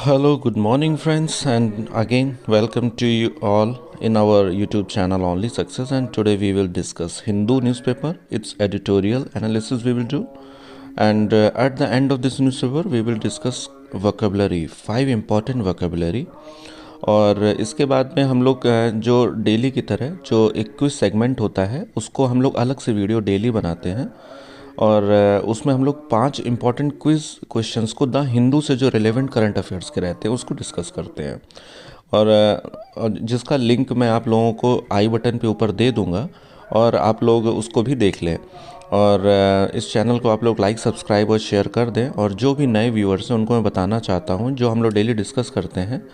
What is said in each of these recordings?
Hello, good morning, friends, and again, welcome to you all in our YouTube channel Only Success. And today we will discuss Hindu newspaper, its editorial analysis we will do, and at the end of this newspaper, we will discuss vocabulary, 5 important vocabulary. और इसके बाद में हम लोग जो daily की तरह जो एक क्विज सेगमेंट होता है उसको हम लोग अलग से वीडियो डेली बनाते हैं और उसमें हम लोग 5 इम्पॉर्टेंट क्विज क्वेश्चंस को द हिंदू से जो रिलेवेंट करंट अफेयर्स के रहते हैं उसको डिस्कस करते हैं और जिसका लिंक मैं आप लोगों को आई बटन पे ऊपर दे दूंगा और आप लोग उसको भी देख लें और इस चैनल को आप लोग लाइक सब्सक्राइब और शेयर कर दें। और जो भी नए व्यूअर्स हैं उनको मैं बताना चाहता हूं जो हम लोग डेली डिस्कस करते हैं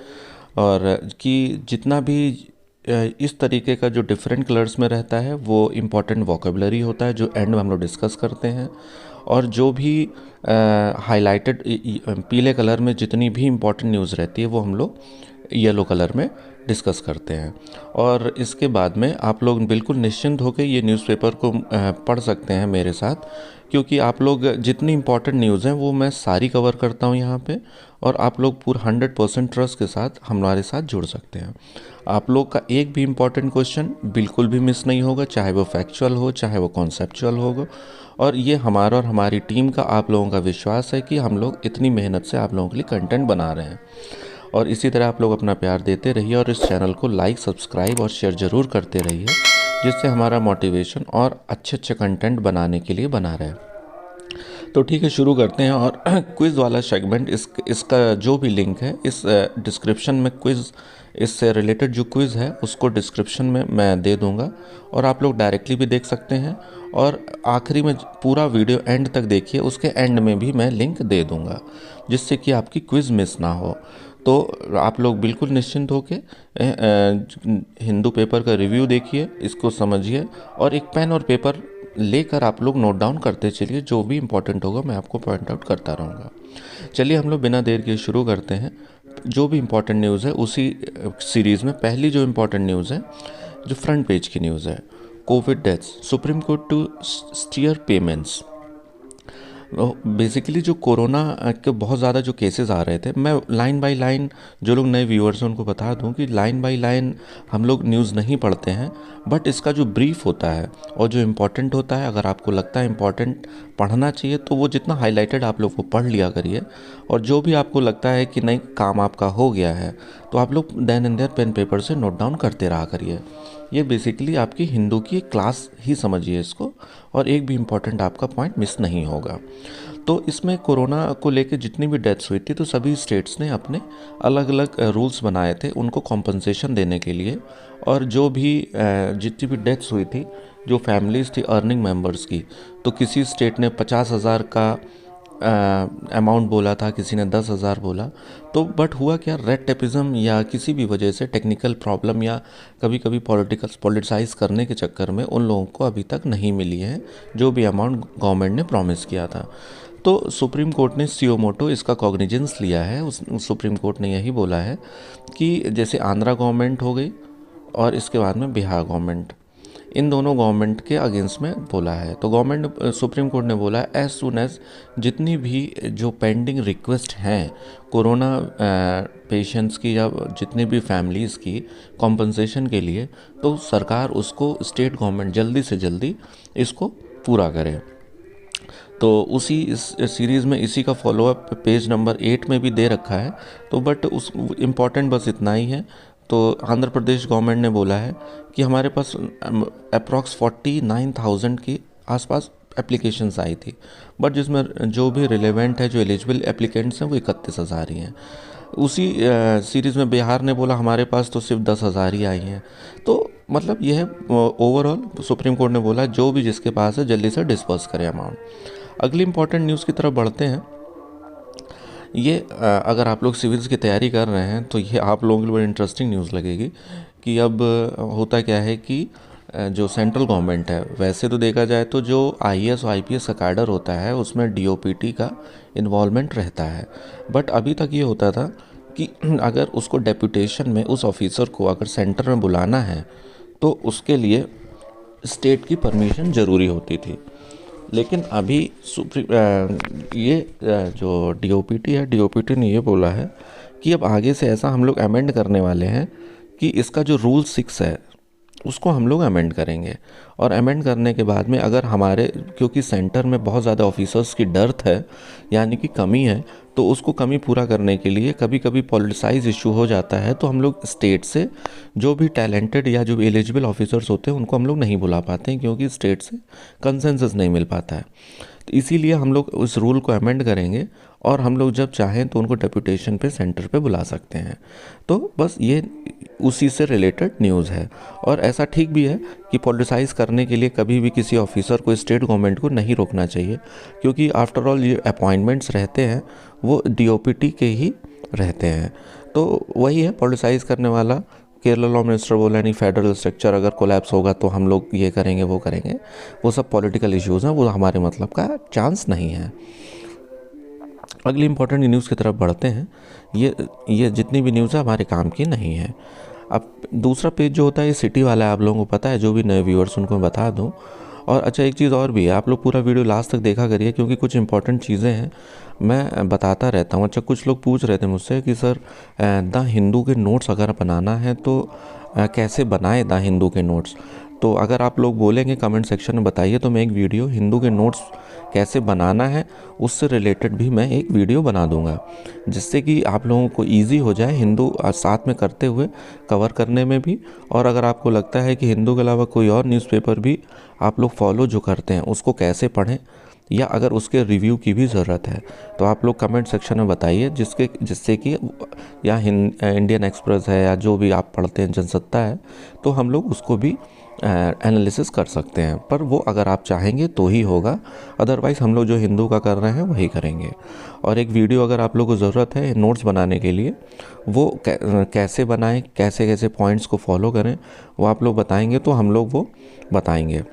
और कि जितना भी इस तरीके का जो डिफरेंट कलर्स में रहता है वो इम्पॉर्टेंट वोकेबलरी होता है जो एंड में हम लोग डिस्कस करते हैं। और जो भी हाईलाइटेड पीले कलर में जितनी भी इम्पॉर्टेंट न्यूज़ रहती है वो हम लोग येलो कलर में डिस्कस करते हैं। और इसके बाद में आप लोग बिल्कुल निश्चिंत होकर ये न्यूज़पेपर को पढ़ सकते हैं मेरे साथ, क्योंकि आप लोग जितनी इम्पॉर्टेंट न्यूज़ हैं वो मैं सारी कवर करता हूँ यहाँ पे और आप लोग पूरा 100% ट्रस्ट के साथ हमारे साथ जुड़ सकते हैं। आप लोग का एक भी इम्पॉर्टेंट क्वेश्चन बिल्कुल भी मिस नहीं होगा, चाहे वो फैक्चुअल हो चाहे वो कॉन्सेप्चुअल होगा। और ये हमारा और हमारी टीम का आप लोगों का विश्वास है कि हम लोग इतनी मेहनत से आप लोगों के लिए कंटेंट बना रहे हैं और इसी तरह आप लोग अपना प्यार देते रहिए और इस चैनल को लाइक सब्सक्राइब और शेयर ज़रूर करते रहिए, जिससे हमारा मोटिवेशन और अच्छे अच्छे कंटेंट बनाने के लिए बना रहे। तो ठीक है, शुरू करते हैं। और क्विज़ वाला सेगमेंट इसका जो भी लिंक है इस डिस्क्रिप्शन में, क्विज़ इससे रिलेटेड जो क्विज़ है उसको डिस्क्रिप्शन में मैं दे दूंगा और आप लोग डायरेक्टली भी देख सकते हैं और आखिरी में पूरा वीडियो एंड तक देखिए, उसके एंड में भी मैं लिंक दे दूंगा जिससे कि आपकी क्विज़ मिस ना हो। तो आप लोग बिल्कुल निश्चिंत होकर हिंदू पेपर का रिव्यू देखिए, इसको समझिए और एक पेन और पेपर लेकर आप लोग नोट डाउन करते चलिए, जो भी इम्पोर्टेंट होगा मैं आपको पॉइंट आउट करता रहूँगा। चलिए हम लोग बिना देर के शुरू करते हैं। जो भी इम्पोर्टेंट न्यूज़ है उसी सीरीज़ में पहली जो इम्पोर्टेंट न्यूज़ है, जो फ्रंट पेज की न्यूज़ है, Covid deaths, Supreme Court to steer payments. Basically जो कोरोना के बहुत ज़्यादा जो केसेस आ रहे थे, मैं लाइन बाय लाइन जो लोग नए व्यूअर्स हैं उनको बता दूं कि लाइन बाय लाइन हम लोग न्यूज़ नहीं पढ़ते हैं, बट इसका जो ब्रीफ होता है और जो इम्पोर्टेंट होता है, अगर आपको लगता है इम्पोर्टेंट पढ़ना चाहिए तो वो जितना हाईलाइटेड आप लोग वो पढ़ लिया करिए। और जो भी आपको लगता है कि नहीं काम आपका हो गया है तो आप लोग then and there pen paper से नोट डाउन करते रहा करिए। ये बेसिकली आपकी हिंदू की एक क्लास ही समझिए इसको, और एक भी इम्पॉर्टेंट आपका पॉइंट मिस नहीं होगा। तो इसमें कोरोना को लेकर जितनी भी डेथ्स हुई थी तो सभी स्टेट्स ने अपने अलग अलग रूल्स बनाए थे उनको कॉम्पनसेशन देने के लिए। और जो भी जितनी भी डेथ्स हुई थी, जो फैमिलीज़ थी अर्निंग मेंबर्स की, तो किसी स्टेट ने 50,000 का अमाउंट बोला था, किसी ने 10,000 बोला। तो बट हुआ क्या, रेड टेपिज्म या किसी भी वजह से टेक्निकल प्रॉब्लम या कभी कभी पॉलिटिसाइज करने के चक्कर में उन लोगों को अभी तक नहीं मिली है जो भी अमाउंट गवर्नमेंट ने प्रॉमिस किया था। तो सुप्रीम कोर्ट ने सियो मोटो इसका कॉग्निजेंस लिया है। उस सुप्रीम कोर्ट ने यही बोला है कि जैसे आंध्रा गवर्नमेंट हो गई और इसके बाद में बिहार गवर्नमेंट, इन दोनों गवर्नमेंट के अगेंस्ट में बोला है। तो गवर्नमेंट सुप्रीम कोर्ट ने बोला है एज सुन एज जितनी भी जो पेंडिंग रिक्वेस्ट हैं कोरोना पेशेंट्स की या जितनी भी फैमिलीज़ की कॉम्पनसेशन के लिए, तो सरकार उसको स्टेट गवर्नमेंट जल्दी से जल्दी इसको पूरा करे। तो उसी इस सीरीज़ में इसी का फॉलोअप पेज नंबर 8 में भी दे रखा है। तो बट उस इम्पॉर्टेंट बस इतना ही है। तो आंध्र प्रदेश गवर्नमेंट ने बोला है कि हमारे पास अप्रॉक्स 49,000 की आसपास एप्लीकेशंस आई थी, बट जिसमें जो भी रिलेवेंट है, जो एलिजिबल एप्लीकेंट्स हैं वो 31,000 ही हैं। उसी सीरीज़ में बिहार ने बोला हमारे पास तो सिर्फ 10,000 ही आई हैं। तो मतलब यह है ओवरऑल सुप्रीम कोर्ट ने बोला जो भी जिसके पास है जल्दी से डिस्पर्स करें अमाउंट। अगली इंपॉर्टेंट न्यूज़ की तरफ बढ़ते हैं। ये अगर आप लोग सिविल्स की तैयारी कर रहे हैं तो ये आप लोगों के लिए बड़ी इंटरेस्टिंग न्यूज़ लगेगी कि अब होता क्या है कि जो सेंट्रल गवर्नमेंट है, वैसे तो देखा जाए तो जो आईएएस और आईपीएस का कैडर होता है उसमें डीओपीटी का इन्वॉल्वमेंट रहता है। बट अभी तक ये होता था कि अगर उसको डेपुटेशन में उस ऑफिसर को अगर सेंटर में बुलाना है तो उसके लिए स्टेट की परमिशन ज़रूरी होती थी। लेकिन अभी जो डीओपीटी है, डीओपीटी ने ये बोला है कि अब आगे से ऐसा हम लोग अमेंड करने वाले हैं कि इसका जो रूल 6 है उसको हम लोग अमेंड करेंगे। और अमेंड करने के बाद में अगर हमारे, क्योंकि सेंटर में बहुत ज़्यादा ऑफिसर्स की डर्थ है, यानी कि कमी है, तो उसको कमी पूरा करने के लिए कभी कभी पॉलिटिसाइज इशू हो जाता है, तो हम लोग स्टेट से जो भी टैलेंटेड या जो भी एलिजिबल ऑफिसर्स होते हैं उनको हम लोग नहीं बुला पाते हैं, क्योंकि स्टेट से कंसेंसस नहीं मिल पाता है। तो इसीलिए हम लोग उस रूल को अमेंड करेंगे और हम लोग जब चाहें तो उनको डेपुटेशन पे सेंटर पे बुला सकते हैं। तो बस ये उसी से रिलेटेड न्यूज़ है। और ऐसा ठीक भी है कि पॉलिटिसाइज़ करने के लिए कभी भी किसी ऑफिसर को, स्टेट गवर्नमेंट को नहीं रोकना चाहिए, क्योंकि आफ्टर ऑल ये अपॉइंटमेंट्स रहते हैं वो डीओपीटी के ही रहते हैं। तो वही है, पॉलिटिसाइज़ करने वाला केरला लॉ मिनिस्टर बोला नहीं, फेडरल स्ट्रक्चर अगर कोलैप्स होगा तो हम लोग ये करेंगे वो करेंगे, वो सब पॉलिटिकल इश्यूज़ हैं, वो हमारे मतलब का चांस नहीं है। अगली इंपॉर्टेंट न्यूज़ की तरफ बढ़ते हैं। ये जितनी भी न्यूज़ है हमारे काम की नहीं है। अब दूसरा पेज जो होता है ये सिटी वाला है, आप लोगों को पता है, जो भी नए व्यूअर्स उनको मैं बता दूं। और अच्छा, एक चीज़ और भी है, आप लोग पूरा वीडियो लास्ट तक देखा करिए, क्योंकि कुछ इंपॉर्टेंट चीज़ें हैं मैं बताता रहता हूँ। अच्छा, कुछ लोग पूछ रहे थे मुझसे कि सर द हिंदू के नोट्स अगर बनाना है तो कैसे बनाए द हिंदू के नोट्स। तो अगर आप लोग बोलेंगे कमेंट सेक्शन में बताइए, तो मैं एक वीडियो हिंदू के नोट्स कैसे बनाना है उससे रिलेटेड भी मैं एक वीडियो बना दूंगा, जिससे कि आप लोगों को इजी हो जाए हिंदू साथ में करते हुए कवर करने में भी। और अगर आपको लगता है कि हिंदू के अलावा कोई और न्यूज़पेपर भी आप लोग फॉलो जो करते हैं उसको कैसे पढ़ें, या अगर उसके रिव्यू की भी ज़रूरत है, तो आप लोग कमेंट सेक्शन में बताइए, जिससे कि या इंडियन एक्सप्रेस है या जो भी आप पढ़ते हैं, जनसत्ता है, तो हम लोग उसको भी एनालिसिस कर सकते हैं। पर वो अगर आप चाहेंगे तो ही होगा, अदरवाइज़ हम लोग जो हिंदू का कर रहे हैं वही करेंगे। और एक वीडियो अगर आप लोगों को ज़रूरत है नोट्स बनाने के लिए, वो कैसे बनाएं, कैसे कैसे पॉइंट्स को फॉलो करें, वो आप लोग बताएंगे तो हम लोग वो बताएंगे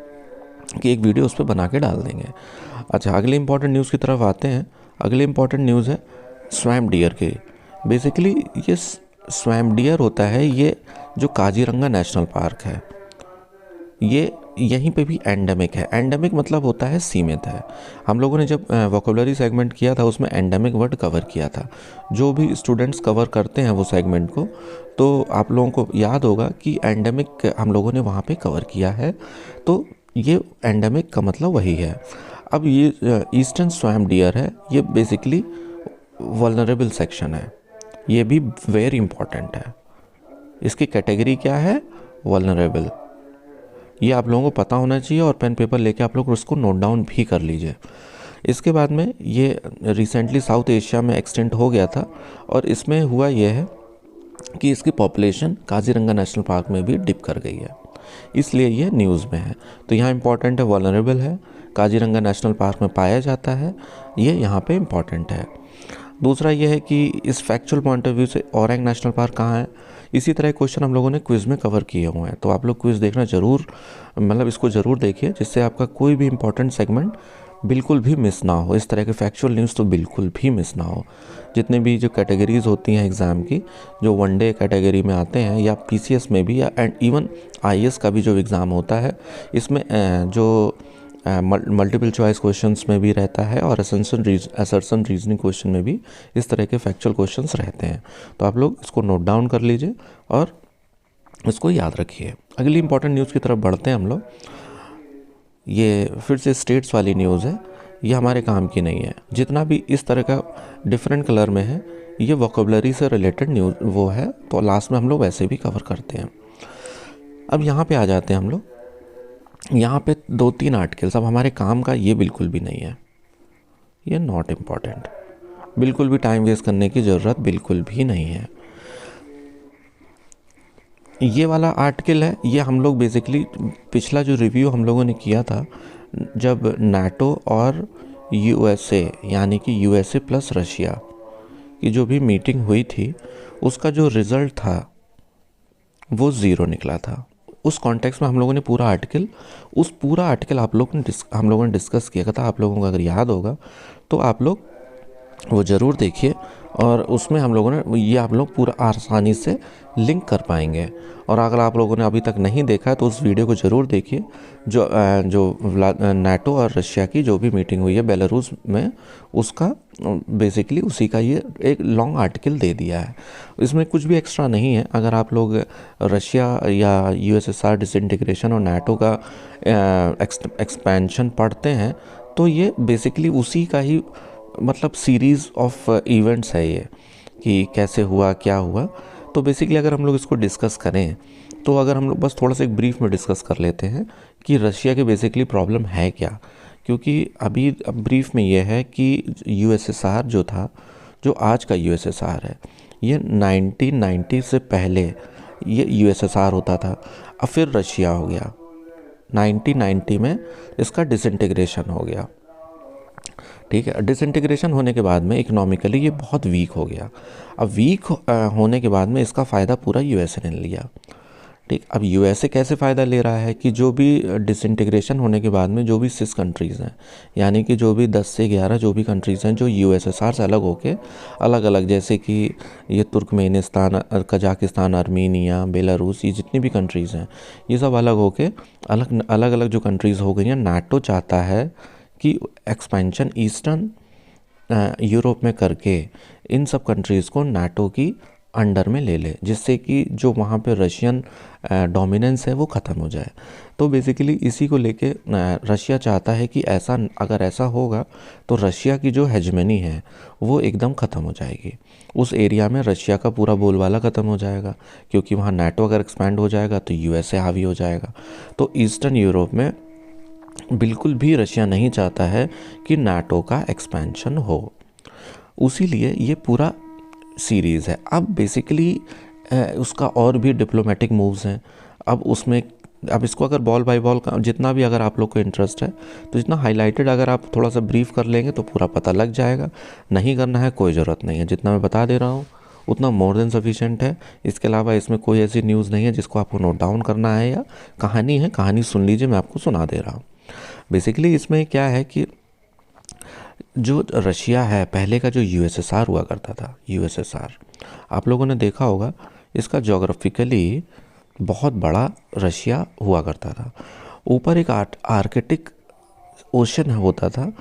कि एक वीडियो उस पर बना के डाल देंगे। अच्छा, अगली इंपॉर्टेंट न्यूज़ की तरफ आते हैं। अगली इंपॉर्टेंट न्यूज़ है स्वैम्प डियर की। बेसिकली ये स्वैम्प डियर होता है, ये जो काजीरंगा नेशनल पार्क है, ये यहीं पे भी एंडेमिक है। एंडेमिक मतलब होता है सीमित है। हम लोगों ने जब वोकेबलरी सेगमेंट किया था उसमें एंडेमिक वर्ड कवर किया था। जो भी स्टूडेंट्स कवर करते हैं वो सेगमेंट को, तो आप लोगों को याद होगा कि एंडेमिक हम लोगों ने वहाँ पे कवर किया है। तो ये एंडेमिक का मतलब वही है। अब ये ईस्टर्न स्वैम्प डियर है, ये बेसिकली वल्नरेबल सेक्शन है, ये भी वेरी इंपॉर्टेंट है। इसकी कैटेगरी क्या है? वल्नरेबल। ये आप लोगों को पता होना चाहिए और पेन पेपर लेके आप लोग उसको नोट डाउन भी कर लीजिए। इसके बाद में ये रिसेंटली साउथ एशिया में एक्सटेंड हो गया था, और इसमें हुआ ये है कि इसकी पॉपुलेशन काजीरंगा नेशनल पार्क में भी डिप कर गई है, इसलिए ये न्यूज़ में है। तो यहाँ इंपॉर्टेंट है, वल्नरेबल है, काजीरंगा नेशनल पार्क में पाया जाता है, ये यहाँ पे इम्पॉर्टेंट है। दूसरा ये है कि इस फैक्चुअल पॉइंट ऑफ व्यू से औरंग नेशनल पार्क कहाँ है, इसी तरह क्वेश्चन हम लोगों ने क्विज़ में कवर किए हुए हैं। तो आप लोग क्विज़ देखना ज़रूर, मतलब इसको ज़रूर देखिए, जिससे आपका कोई भी इंपॉर्टेंट सेगमेंट बिल्कुल भी मिस ना हो। इस तरह के फैक्चुअल न्यूज़ तो बिल्कुल भी मिस ना हो। जितने भी जो कैटेगरीज़ होती हैं एग्ज़ाम की, जो वनडे कैटेगरी में आते हैं या पीसीएस में भी, या एंड इवन आईएएस का भी जो एग्ज़ाम होता है, इसमें जो मल्टीपल चॉइस क्वेश्चंस में भी रहता है और असर्शन रीजनिंग क्वेश्चन में भी इस तरह के फैक्चुअल क्वेश्चंस रहते हैं। तो आप लोग इसको नोट डाउन कर लीजिए और इसको याद रखिए। अगली इंपॉर्टेंट न्यूज़ की तरफ बढ़ते हैं हम लोग। ये फिर से स्टेट्स वाली न्यूज़ है, ये हमारे काम की नहीं है। जितना भी इस तरह का डिफरेंट कलर में है, ये वोकेबलरी से रिलेटेड न्यूज़ वो है, तो लास्ट में हम लोग वैसे भी कवर करते हैं। अब यहाँ पे आ जाते हैं हम लोग। यहाँ पे 2-3 आर्टिकल्स, अब हमारे काम का ये बिल्कुल भी नहीं है, ये नॉट इम्पॉर्टेंट, बिल्कुल भी टाइम वेस्ट करने की ज़रूरत बिल्कुल भी नहीं है। ये वाला आर्टिकल है, ये हम लोग बेसिकली पिछला जो रिव्यू हम लोगों ने किया था, जब नाटो और यूएसए यानी कि यूएसए प्लस रशिया की जो भी मीटिंग हुई थी, उसका जो रिज़ल्ट था वो 0 निकला था। उस कॉन्टेक्स्ट में हम लोगों ने पूरा आर्टिकल हम लोगों ने डिस्कस किया था। आप लोगों को अगर याद होगा तो आप लोग वो ज़रूर देखिए और उसमें हम लोगों ने ये आप लोग पूरा आसानी से लिंक कर पाएंगे। और अगर आप लोगों ने अभी तक नहीं देखा है तो उस वीडियो को ज़रूर देखिए, जो नाटो और रशिया की जो भी मीटिंग हुई है बेलारूस में, उसका बेसिकली उसी का ये एक लॉन्ग आर्टिकल दे दिया है। इसमें कुछ भी एक्स्ट्रा नहीं है। अगर आप लोग रशिया या यूएसएसआर डिसइंटीग्रेशन और नाटो का एक्सपेंशन पढ़ते हैं तो ये बेसिकली उसी का ही मतलब सीरीज़ ऑफ इवेंट्स है ये, कि कैसे हुआ क्या हुआ। तो बेसिकली अगर हम लोग इसको डिस्कस करें तो अगर हम लोग बस थोड़ा सा एक ब्रीफ में डिस्कस कर लेते हैं कि रशिया के बेसिकली प्रॉब्लम है क्या। क्योंकि अभी अब ब्रीफ में ये है कि यूएसएसआर जो था, जो आज का यूएसएसआर है, ये 1990 से पहले ये यूएसएसआर होता था। अब फिर रशिया हो गया, 1990 में इसका डिसइंटीग्रेशन हो गया। ठीक है, डिसइंटीग्रेशन होने के बाद में इकोनॉमिकली ये बहुत वीक हो गया। अब वीक होने के बाद में इसका फ़ायदा पूरा यूएसए ने लिया। ठीक, अब यूएसए कैसे फ़ायदा ले रहा है कि जो भी डिसइंटीग्रेशन होने के बाद में जो भी 6 कंट्रीज़ हैं, यानी कि जो भी 10 से 11 जो भी कंट्रीज़ हैं जो यूएसएसआर से अलग होके अलग अलग, जैसे कि ये तुर्कमेनिस्तान, कजाकिस्तान, आर्मीनिया, बेलारूस, ये जितनी भी कंट्रीज़ हैं ये सब अलग होके अलग अलग अलग जो कंट्रीज़ हो गई हैं। नाटो चाहता है कि एक्सपेंशन ईस्टर्न यूरोप में करके इन सब कंट्रीज़ को नाटो की अंडर में ले ले, जिससे कि जो वहाँ पे रशियन डोमिनेंस है वो ख़त्म हो जाए। तो बेसिकली इसी को लेके रशिया चाहता है कि ऐसा, अगर ऐसा होगा तो रशिया की जो हेजमनी है वो एकदम ख़त्म हो जाएगी। उस एरिया में रशिया का पूरा बोलबाला ख़त्म हो जाएगा, क्योंकि वहाँ नाटो अगर एक्सपैंड हो जाएगा तो यूएसए हावी हो जाएगा। तो ईस्टर्न यूरोप में बिल्कुल भी रशिया नहीं चाहता है कि नाटो का एक्सपेंशन हो। उसी लिए ये पूरा सीरीज़ है। अब बेसिकली उसका और भी डिप्लोमेटिक मूव्स हैं। अब उसमें, अब इसको अगर बॉल बाय बॉल जितना भी अगर आप लोग को इंटरेस्ट है तो जितना हाईलाइटेड अगर आप थोड़ा सा ब्रीफ कर लेंगे तो पूरा पता लग जाएगा। नहीं करना है कोई ज़रूरत नहीं है, जितना मैं बता दे रहा हूँ उतना मोर देन सफिशेंट है। इसके अलावा इसमें कोई ऐसी न्यूज़ नहीं है जिसको आपको नोट डाउन करना है, या कहानी है, कहानी सुन लीजिए, मैं आपको सुना दे रहा हूँ। बेसिकली इसमें क्या है कि जो रशिया है, पहले का जो यूएसएसआर हुआ करता था, यूएसएसआर आप लोगों ने देखा होगा, इसका जोग्राफिकली बहुत बड़ा रशिया हुआ करता था। ऊपर एक आर्कटिक ओशन होता था।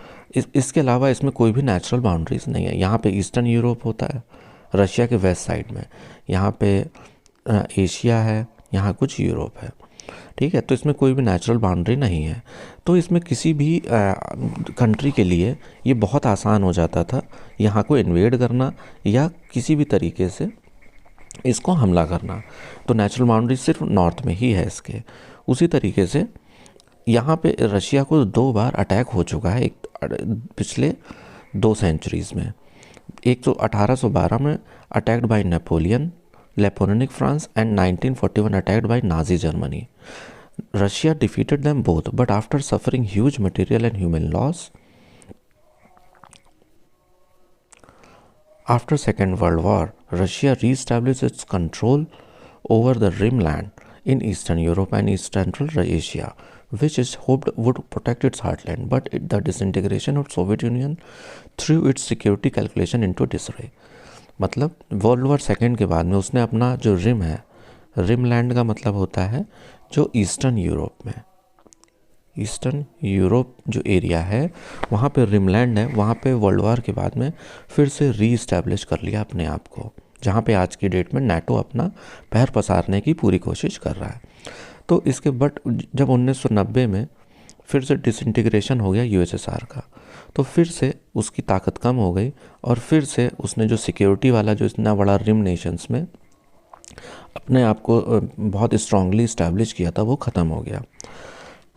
इसके अलावा इसमें कोई भी नेचुरल बाउंड्रीज नहीं है। यहाँ पे ईस्टर्न यूरोप होता है रशिया के वेस्ट साइड में, यहाँ पे एशिया है, यहाँ कुछ यूरोप है। ठीक है, तो इसमें कोई भी नेचुरल बाउंड्री नहीं है। तो इसमें किसी भी कंट्री के लिए ये बहुत आसान हो जाता था यहाँ को इन्वेड करना या किसी भी तरीके से इसको हमला करना। तो नेचुरल बाउंड्री सिर्फ नॉर्थ में ही है इसके। उसी तरीके से यहाँ पे रशिया को 2 बार अटैक हो चुका है पिछले 2 सेंचुरीज़ में। एक तो 1812 में attacked by Napoleonic France, and 1941 attacked by Nazi Germany. Russia defeated them both, but after suffering huge material and human loss, after Second World War, Russia re-established its control over the rimland in Eastern Europe and East Central Asia, which is hoped would protect its heartland. But the disintegration of Soviet Union threw its security calculation into disarray. मतलब world war second के बाद में उसने अपना जो rim है, rim land का मतलब होता है जो ईस्टर्न यूरोप में, ईस्टर्न यूरोप जो एरिया है वहाँ पे रिमलैंड है, वहाँ पे वर्ल्ड वॉर के बाद में फिर से री इस्टेब्लिश कर लिया अपने आप को, जहाँ पे आज की डेट में नाटो अपना पैर पसारने की पूरी कोशिश कर रहा है। तो इसके बट जब 1990 में फिर से डिसइंटीग्रेशन हो गया यूएसएसआर का, तो फिर से उसकी ताकत कम हो गई और फिर से उसने जो सिक्योरिटी वाला जो इतना बड़ा रिम नेशंस में अपने आप को बहुत स्ट्रांगली इस्टेब्लिश किया था वो ख़त्म हो गया।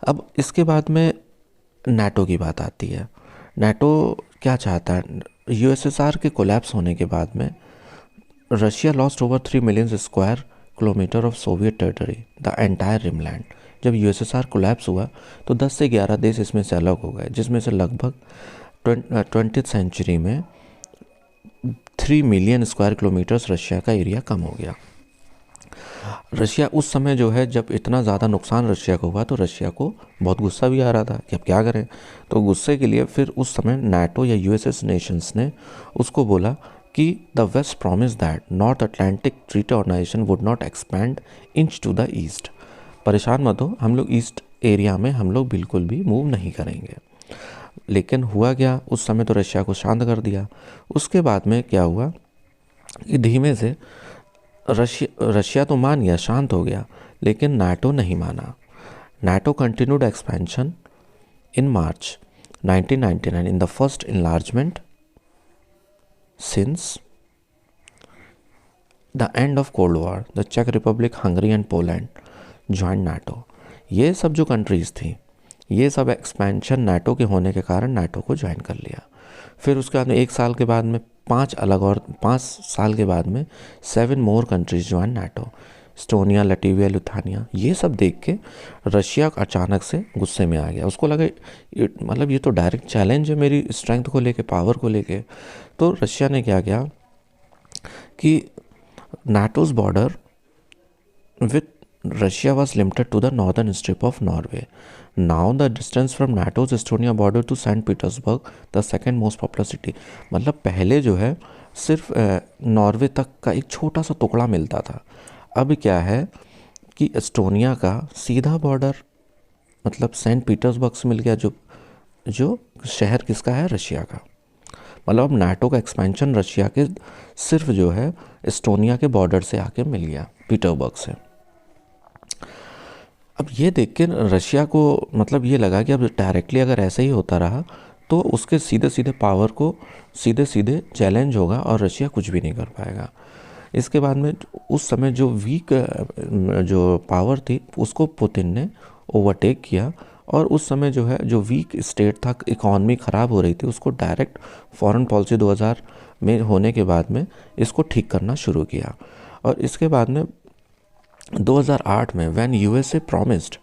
अब इसके बाद में नाटो की बात आती है। नाटो क्या चाहता है? यूएसएसआर के कोलैप्स होने के बाद में Russia lost over 3 million square kilometre of Soviet territory, the entire rimland. जब यूएसएसआर कोलैप्स हुआ तो 10 से 11 देश इसमें से अलग हो गए, जिसमें से लगभग 20th सेंचुरी में 3 मिलियन स्क्वायर किलोमीटर्स रशिया का एरिया कम हो गया। रशिया उस समय जो है, जब इतना ज़्यादा नुकसान रशिया को हुआ तो रशिया को बहुत गुस्सा भी आ रहा था कि अब क्या करें। तो गुस्से के लिए फिर उस समय नाटो या यूएसएस नेशंस ने उसको बोला कि the West promise that North Atlantic Treaty Organisation would not expand inch to the East. परेशान मत हो, हम लोग ईस्ट एरिया में हम लोग बिल्कुल भी मूव नहीं करेंगे। लेकिन हुआ क्या, उस समय तो रशिया को शांत कर दिया। उसके बाद में क्या हुआ कि धीमे से रशिया तो मान गया, शांत हो गया, लेकिन नाटो नहीं माना। NATO continued expansion in March 1999 in the first enlargement since the end of Cold War. The चेक Republic, Hungary and Poland join NATO. ये सब जो कंट्रीज़ थी, ये सब एक्सपेंशन नाटो के होने के कारण नाटो को ज्वाइन कर लिया। फिर उसके बाद में 1 साल के बाद में 5 साल के बाद में 7 more countries join NATO, Estonia, Latvia, Lithuania. ये सब देख के रशिया अचानक से गुस्से में आ गया। उसको लगा मतलब ये तो डायरेक्ट चैलेंज है मेरी स्ट्रेंथ को लेके, पावर को लेके। तो रशिया ने क्या किया कि नाटोज border with Russia was limited to the northern strip of Norway. Now the distance from NATO's Estonia border to St. Petersburg, the second most populous city. मतलब पहले जो है सिर्फ नॉर्वे तक का एक छोटा सा टुकड़ा मिलता था। अब क्या है कि एस्टोनिया का सीधा बॉर्डर मतलब सेंट पीटर्सबर्ग से मिल गया, जो शहर किसका है, रशिया का। मतलब अब नाटो का एक्सपेंशन रशिया के सिर्फ जो है एस्टोनिया के बॉर्डर से आके मिल गया, पीटर्सबर्ग से। अब ये देख के रशिया को मतलब ये लगा कि अब डायरेक्टली अगर ऐसे ही होता रहा तो उसके सीधे सीधे पावर को सीधे सीधे चैलेंज होगा और रशिया कुछ भी नहीं कर पाएगा। इसके बाद में उस समय जो वीक जो पावर थी उसको पुतिन ने ओवरटेक किया, और उस समय जो है जो वीक स्टेट था, इकॉनमी ख़राब हो रही थी, उसको डायरेक्ट फॉरेन पॉलिसी 2000 में होने के बाद में इसको ठीक करना शुरू किया। और इसके बाद में 2008 में when USA promised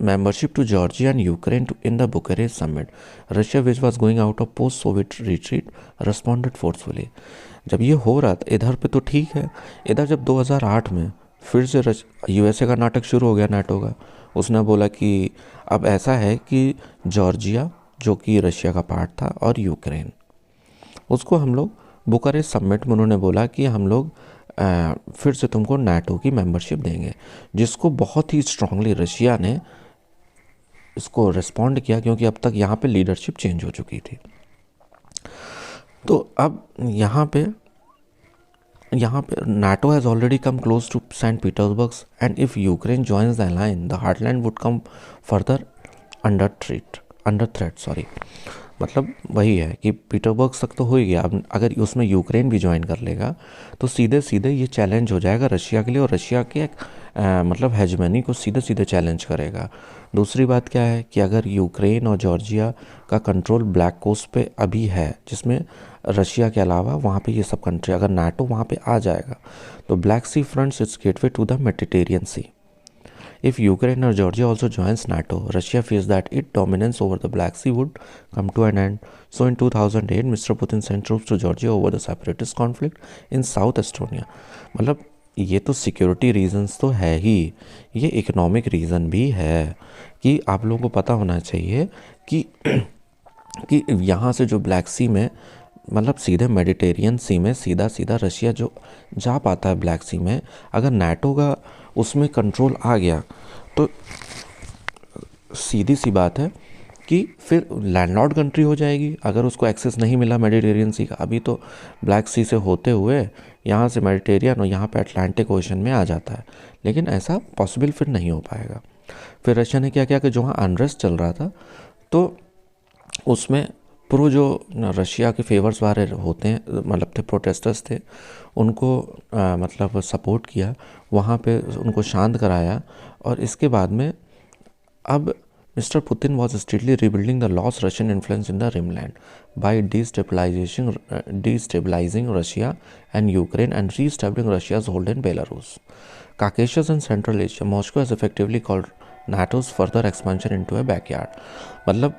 membership to Georgia and Ukraine in the Bucharest summit, Russia, which was going out of post-Soviet retreat, responded forcefully. जब ये हो रहा था इधर पे तो ठीक है, इधर जब 2008 में फिर से यूएसए का नाटक शुरू हो गया नाटो का। उसने बोला कि अब ऐसा है कि जॉर्जिया जो कि रशिया का पार्ट था और यूक्रेन, उसको हम लोग बुकारेस्ट समिट में उन्होंने बोला कि हम लोग फिर से तुमको नाटो की मेंबरशिप देंगे, जिसको बहुत ही स्ट्रांगली रशिया ने इसको रिस्पॉन्ड किया, क्योंकि अब तक यहाँ पे लीडरशिप चेंज हो चुकी थी। तो अब यहाँ पे NATO has already come close to Saint Petersburg, and if Ukraine joins the alliance the heartland would come further under threat. मतलब वही है कि पीटर्सबर्ग तक तो हो ही गया, अब अगर उसमें यूक्रेन भी ज्वाइन कर लेगा तो सीधे सीधे ये चैलेंज हो जाएगा रशिया के लिए, और रशिया के मतलब हेजमनी को सीधे सीधे चैलेंज करेगा। दूसरी बात क्या है कि अगर यूक्रेन और जॉर्जिया का कंट्रोल ब्लैक कोस्ट पे अभी है, जिसमें रशिया के अलावा वहाँ पे ये सब कंट्री, अगर नाटो वहाँ पे आ जाएगा तो Black Sea fronts it's gateway to the Mediterranean Sea. If Ukraine or Georgia also joins NATO, Russia fears that its dominance over the Black Sea would come to an end. So in 2008, Mr. Putin sent troops to Georgia over the separatist conflict in South Estonia. मतलब ये तो security reasons तो है ही, ये economic reason भी है कि आप लोगों को पता होना चाहिए कि यहाँ से जो ब्लैक सी में मतलब सीधे मेडिटेरियन सी में सीधा सीधा रशिया जो जा पाता है ब्लैक सी में, अगर नाटो का उसमें कंट्रोल आ गया तो सीधी सी बात है कि फिर लैंडलॉर्ड कंट्री हो जाएगी अगर उसको एक्सेस नहीं मिला मेडिटेरियन सी का। अभी तो ब्लैक सी से होते हुए यहाँ से मेडिटेरियन और यहाँ पे अटलांटिक ओशन में आ जाता है, लेकिन ऐसा पॉसिबल फिर नहीं हो पाएगा। फिर रशिया ने क्या किया कि जो वहाँ अनरेस्ट चल रहा था तो उसमें प्रो जो रशिया के फेवर्स वाले होते हैं मतलब थे, प्रोटेस्टर्स थे, उनको मतलब सपोर्ट किया, वहाँ पे उनको शांत कराया। और इसके बाद में अब Mister Putin was strictly rebuilding the lost Russian influence in the rimland by destabilising Russia and Ukraine and reestablishing Russia's hold in Belarus, Caucasus and Central Asia. Moscow has effectively called NATO's further expansion into a backyard. मतलब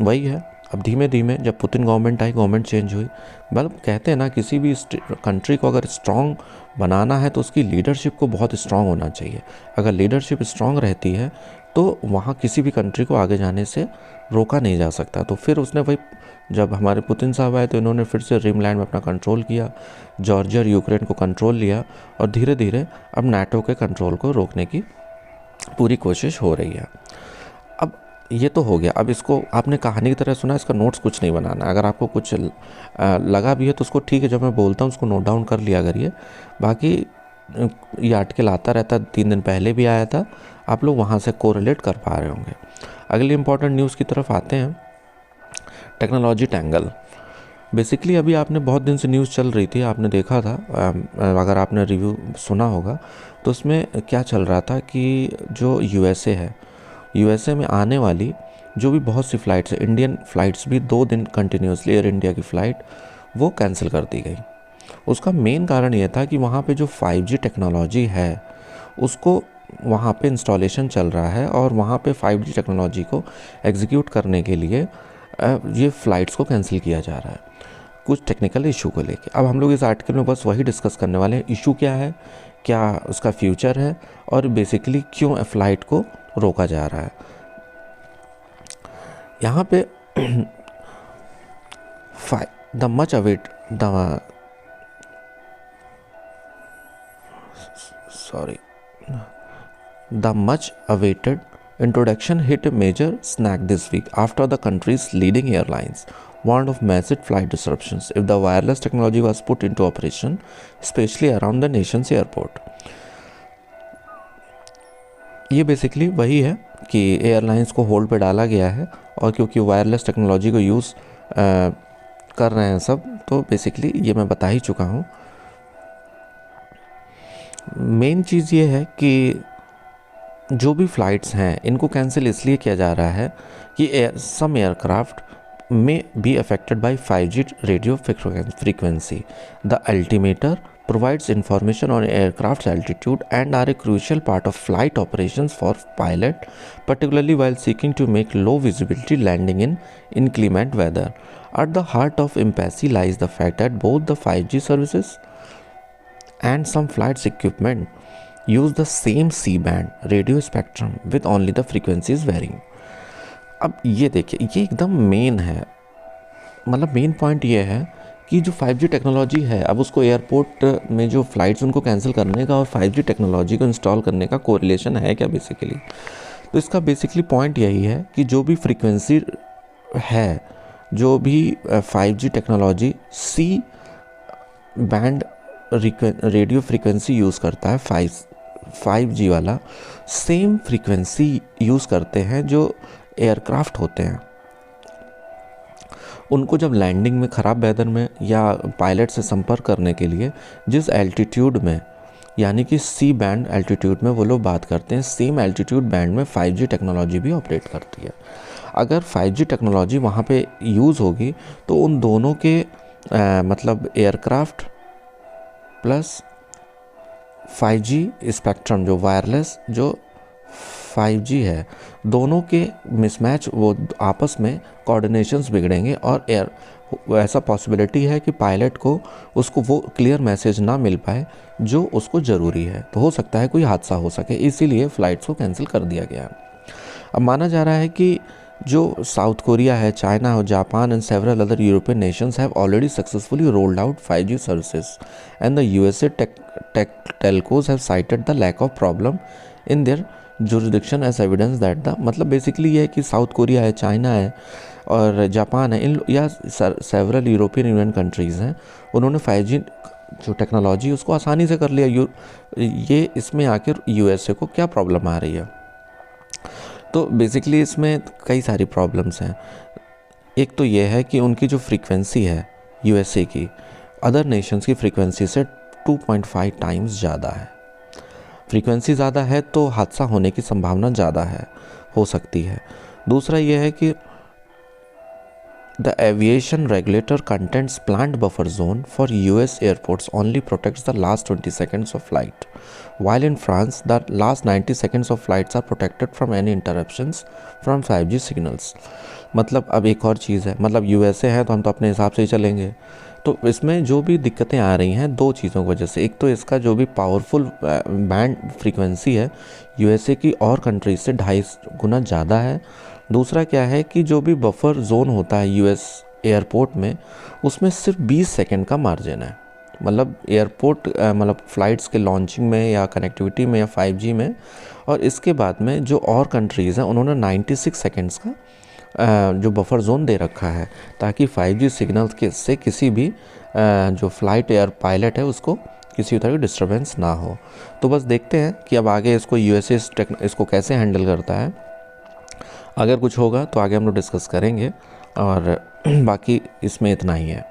वही है, अब धीमे धीमे जब Putin government आई, government change हुई, मतलब कहते हैं ना किसी भी कंट्री को अगर स्ट्रॉन्ग बनाना है तो उसकी लीडरशिप को बहुत स्ट्रॉन्ग होना चाहिए। अगर लीडरशिप स्ट्रॉन्ग रहती है तो वहाँ किसी भी कंट्री को आगे जाने से रोका नहीं जा सकता। तो फिर उसने वही जब हमारे पुतिन साहब आए तो इन्होंने फिर से रिमलैंड में अपना कंट्रोल किया, जॉर्जिया और यूक्रेन को कंट्रोल लिया, और धीरे धीरे अब नाटो के कंट्रोल को रोकने की पूरी कोशिश हो रही है। अब ये तो हो गया। अब इसको आपने कहानी की तरह सुना, इसका नोट्स कुछ नहीं बनाना। अगर आपको कुछ लगा भी है तो उसको ठीक है, जब मैं बोलता हूँ उसको नोट डाउन कर लिया करिए। बाकी ये आर्टिकल आता रहता, 3 दिन पहले भी आया था, आप लोग वहाँ से कोरिलेट कर पा रहे होंगे। अगली इंपॉर्टेंट न्यूज़ की तरफ आते हैं, टेक्नोलॉजी टैंगल। बेसिकली अभी आपने बहुत दिन से न्यूज़ चल रही थी, आपने देखा था, अगर आपने रिव्यू सुना होगा तो उसमें क्या चल रहा था कि जो यूएसए है, यूएसए में आने वाली जो भी बहुत सी फ़्लाइट्स है, इंडियन फ़्लाइट्स भी 2 दिन कंटिन्यूसली एयर इंडिया की फ़्लाइट वो कैंसिल कर दी गई। उसका मेन कारण ये था कि वहाँ पे जो 5G टेक्नोलॉजी है उसको वहाँ पे इंस्टॉलेशन चल रहा है, और वहाँ पे 5G टेक्नोलॉजी को एग्जीक्यूट करने के लिए ये फ़्लाइट्स को कैंसिल किया जा रहा है, कुछ टेक्निकल इशू को लेके। अब हम लोग इस आर्टिकल में बस वही डिस्कस करने वाले हैं, इशू क्या है, क्या उसका फ्यूचर है, और बेसिकली क्यों फ़्लाइट को रोका जा रहा है। यहाँ पे the much await The much awaited introduction hit a major snag this week after the country's leading airlines warned of massive flight disruptions if the wireless technology was put into operation, especially around the nation's airport. ये basically वही है कि airlines को hold पे डाला गया है, और क्योंकि वायरलेस टेक्नोलॉजी को यूज़ कर रहे हैं सब, तो बेसिकली ये मैं बता ही चुका हूँ। मेन चीज़ ये है कि जो भी फ़्लाइट्स हैं इनको कैंसिल इसलिए किया जा रहा है कि सम एयरक्राफ्ट में be affected by 5G radio frequency. The altimeter provides information on aircraft's altitude and are a crucial part of flight operations for pilot, particularly while seeking to make low visibility landing in inclement weather. At the heart of impasse lies the fact that both the 5G services and some flights equipment use the same C-band radio spectrum with only the frequencies varying. अब ये देखिए, ये एकदम main है, मतलब main point ये है कि जो 5G टेक्नोलॉजी है, अब उसको एयरपोर्ट में जो फ़्लाइट्स उनको कैंसिल करने का और 5G टेक्नोलॉजी को इंस्टॉल करने का कोरिलेशन है क्या बेसिकली। तो इसका बेसिकली पॉइंट यही है कि जो भी फ्रीक्वेंसी है, जो भी 5G technology C band radio frequency use करता है, 5G वाला सेम फ्रीक्वेंसी यूज़ करते हैं जो एयरक्राफ्ट होते हैं। उनको जब लैंडिंग में ख़राब वेदर में या पायलट से संपर्क करने के लिए जिस एल्टीट्यूड में, यानी कि C बैंड एल्टीट्यूड में वो लोग बात करते हैं, सेम एल्टीट्यूड बैंड में 5G टेक्नोलॉजी भी ऑपरेट करती है। अगर 5G टेक्नोलॉजी वहाँ पे यूज़ होगी तो उन दोनों के मतलब एयरक्राफ्ट प्लस 5G स्पेक्ट्रम जो वायरलेस जो 5G है, दोनों के मिसमैच, वो आपस में कोऑर्डिनेशंस बिगड़ेंगे, और ऐसा पॉसिबिलिटी है कि पायलट को उसको वो क्लियर मैसेज ना मिल पाए जो उसको ज़रूरी है, तो हो सकता है कोई हादसा हो सके, इसीलिए फ़्लाइट्स को कैंसिल कर दिया गया। अब माना जा रहा है कि जो साउथ कोरिया है, चाइना और Japan and several other European nations have already successfully rolled out 5G services and the USA telcos have cited the lack of problem in their jurisdiction as evidence that the, मतलब basically ये है कि south Korea है, China है और Japan है, इन या several European union countries हैं, उन्होंने 5G जो टेक्नोलॉजी उसको आसानी से कर लिया। ये इसमें आकर यूएसए को क्या प्रॉब्लम आ रही है? तो बेसिकली इसमें कई सारी प्रॉब्लम्स हैं। एक तो ये है कि उनकी जो फ्रीक्वेंसी है यूएसए की अदर नेशंस की फ्रीक्वेंसी से 2.5 टाइम्स ज़्यादा है। फ्रीक्वेंसी ज़्यादा है तो हादसा होने की संभावना ज़्यादा है, हो सकती है। दूसरा ये है कि the aviation regulator contends planned buffer zone for US airports only protects the last 20 seconds of flight, while in France the last 90 seconds of flights are protected from any interruptions from 5G signals. मतलब अब एक और चीज़ है, मतलब USA है तो हम तो अपने हिसाब से ही चलेंगे। तो इसमें जो भी दिक्कतें आ रही हैं दो चीज़ों की वजह से, एक तो इसका जो भी पावरफुल बैंड फ्रीक्वेंसी है यूएसए की और कंट्रीज से 2.5 गुना ज़्यादा है। दूसरा क्या है कि जो भी बफर जोन होता है यूएस एयरपोर्ट में, उसमें सिर्फ 20 सेकंड का मार्जिन है। मतलब एयरपोर्ट मतलब फ़्लाइट्स के लॉन्चिंग में या कनेक्टिविटी में या 5G में, और इसके बाद में जो और कंट्रीज़ हैं उन्होंने 96 सेकंड्स का जो बफर जोन दे रखा है, ताकि 5G सिग्नल्स के से किसी भी जो फ्लाइट एयर पायलट है उसको किसी तरह की डिस्टरबेंस ना हो। तो बस देखते हैं कि अब आगे इसको यूएसए इसको कैसे हैंडल करता है। अगर कुछ होगा तो आगे हम लोग डिस्कस करेंगे, और बाकी इसमें इतना ही है।